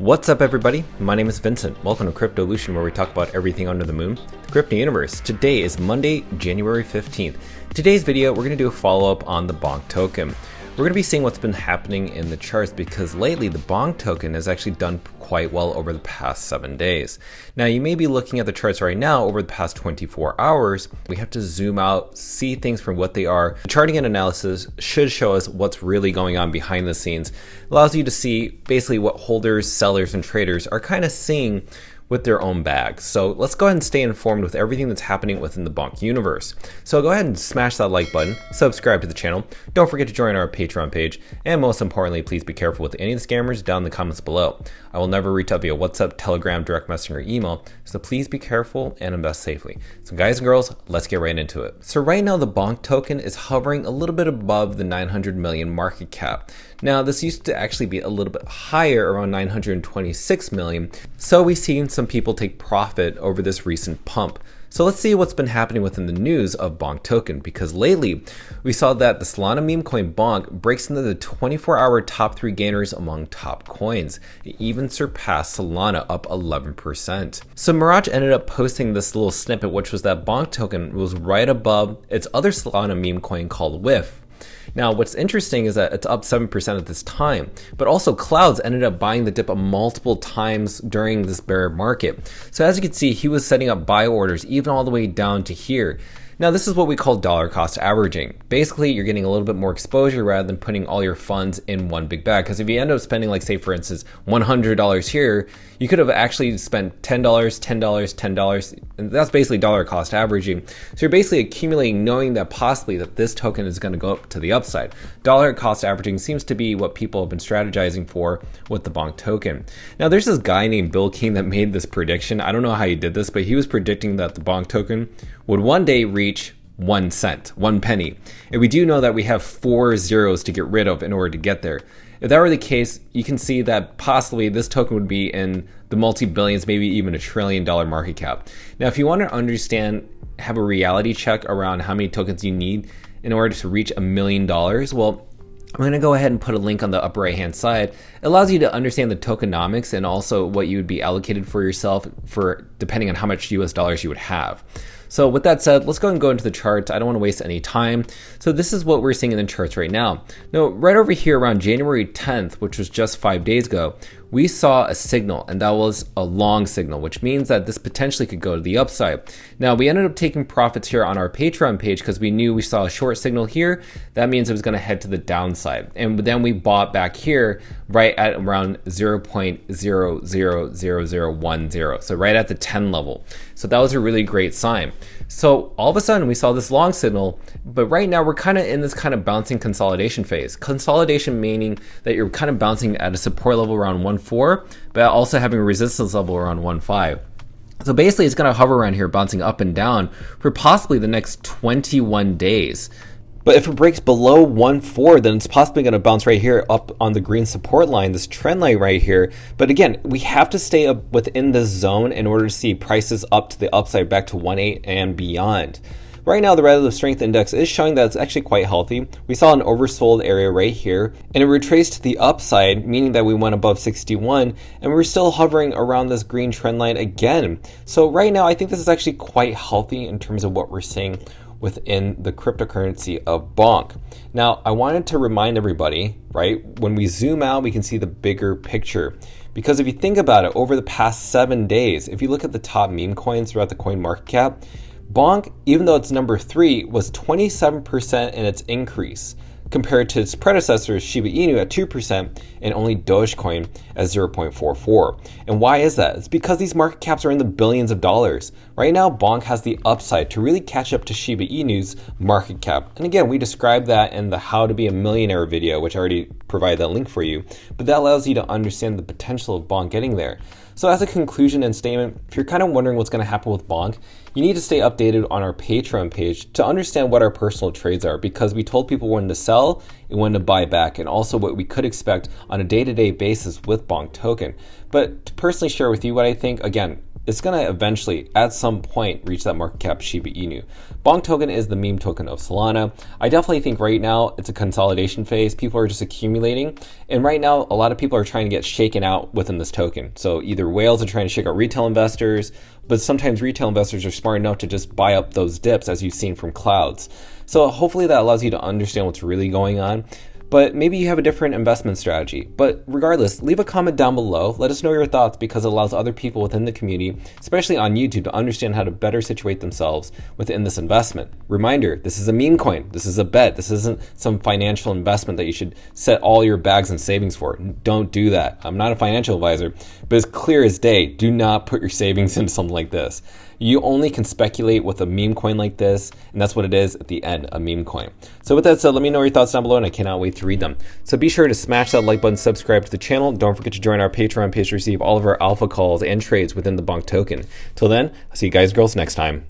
What's up, everybody? My name is Vincent. Welcome to Cryptolution, where we talk about everything under the moon, the crypto universe. Today is Monday, January 15th. Today's video, we're going to do a follow-up on the Bonk token. We're going to be seeing what's been happening in the charts because lately the Bonk token has actually done quite well over the past 7 days. Now, you may be looking at the charts right now over the past 24 hours. We have to zoom out, see things for what they are. The charting and analysis should show us what's really going on behind the scenes. It allows you to see basically what holders, sellers, and traders are kind of seeing with their own bags. So let's go ahead and stay informed with everything that's happening within the Bonk universe. So go ahead and smash that like button, subscribe to the channel, don't forget to join our Patreon page, and most importantly, please be careful with any of the scammers down in the comments below. I will never reach out via WhatsApp, Telegram, direct messaging, or email, so please be careful and invest safely. So guys and girls, let's get right into it. So right now the Bonk token is hovering a little bit above the 900 million market cap. Now, this used to actually be a little bit higher, around 926 million. So we've seen some people take profit over this recent pump. So let's see what's been happening within the news of Bonk token, because lately we saw that the Solana meme coin Bonk breaks into the 24-hour top 3 gainers among top coins. It even surpassed Solana, up 11%. So Mirage ended up posting this little snippet, which was that Bonk token was right above its other Solana meme coin called Whiff. Now, what's interesting is that it's up 7% at this time, but also Clouds ended up buying the dip multiple times during this bear market. So as you can see, he was setting up buy orders even all the way down to here. Now, this is what we call dollar cost averaging. Basically, you're getting a little bit more exposure rather than putting all your funds in one big bag. Because if you end up spending, like, say, for instance, $100 here, you could have actually spent $10, $10, $10, and that's basically dollar cost averaging. So you're basically accumulating, knowing that possibly that this token is going to go up to the upside. Dollar cost averaging seems to be what people have been strategizing for with the Bonk token. Now, there's this guy named Bill King that made this prediction. I don't know how he did this, but he was predicting that the Bonk token would one day reach 1 cent, 1 penny. And we do know that we have 4 zeros to get rid of in order to get there. If that were the case, you can see that possibly this token would be in the multi-billions, maybe even $1 trillion market cap. Now, if you want to understand, have a reality check around how many tokens you need in order to reach $1 million, well, I'm going to go ahead and put a link on the upper right hand side. It allows you to understand the tokenomics and also what you would be allocated for yourself for depending on how much US dollars you would have. So with that said, let's go and go into the charts. I don't want to waste any time. So this is what we're seeing in the charts right now. Now, right over here around January 10th, which was just 5 days ago, we saw a signal, and that was a long signal, which means that this potentially could go to the upside. Now, we ended up taking profits here on our Patreon page because we knew we saw a short signal here. That means it was going to head to the downside. And then we bought back here right at around 0.000010. So right at the 10 level. So that was a really great sign. So all of a sudden we saw this long signal, but right now we're kind of in this kind of bouncing consolidation phase. Consolidation meaning that you're kind of bouncing at a support level around 1.4, but also having a resistance level around 1.5. So basically it's going to hover around here, bouncing up and down for possibly the next 21 days. But if it breaks below 1.4, then it's possibly going to bounce right here up on the green support line, this trend line right here. But again, we have to stay up within this zone in order to see prices up to the upside back to 1.8 and beyond. Right now, the relative strength index is showing that it's actually quite healthy. We saw an oversold area right here, and it retraced to the upside, meaning that we went above 61, and we're still hovering around this green trend line again. So right now, I think this is actually quite healthy in terms of what we're seeing within the cryptocurrency of Bonk. Now, I wanted to remind everybody, right, when we zoom out, we can see the bigger picture. Because if you think about it, over the past 7 days, if you look at the top meme coins throughout the coin market cap, Bonk, even though it's number 3, was 27% in its increase, compared to its predecessor Shiba Inu at 2% and only Dogecoin at 0.44. And why is that? It's because these market caps are in the billions of dollars. Right now, Bonk has the upside to really catch up to Shiba Inu's market cap. And again, we described that in the How to Be a Millionaire video, which I already provided that link for you. But that allows you to understand the potential of Bonk getting there. So as a conclusion and statement, if you're kind of wondering what's going to happen with Bonk, you need to stay updated on our Patreon page to understand what our personal trades are, because we told people when to sell and when to buy back, and also what we could expect on a day-to-day basis with Bonk token. But to personally share with you what I think, again, it's going to eventually, at some point, reach that market cap Shiba Inu. Bonk token is the meme token of Solana. I definitely think right now it's a consolidation phase. People are just accumulating. And right now, a lot of people are trying to get shaken out within this token. So either whales are trying to shake out retail investors, but sometimes retail investors are smart enough to just buy up those dips, as you've seen from clouds. So hopefully that allows you to understand what's really going on. But maybe you have a different investment strategy. But regardless, leave a comment down below. Let us know your thoughts, because it allows other people within the community, especially on YouTube, to understand how to better situate themselves within this investment. Reminder, this is a meme coin. This is a bet. This isn't some financial investment that you should set all your bags and savings for. Don't do that. I'm not a financial advisor, but it's clear as day, do not put your savings into something like this. You only can speculate with a meme coin like this, and that's what it is at the end, a meme coin. So with that said, let me know your thoughts down below, and I cannot wait to read them. So be sure to smash that like button, subscribe to the channel. Don't forget to join our Patreon page to receive all of our alpha calls and trades within the Bonk token. Till then, I'll see you guys and girls next time.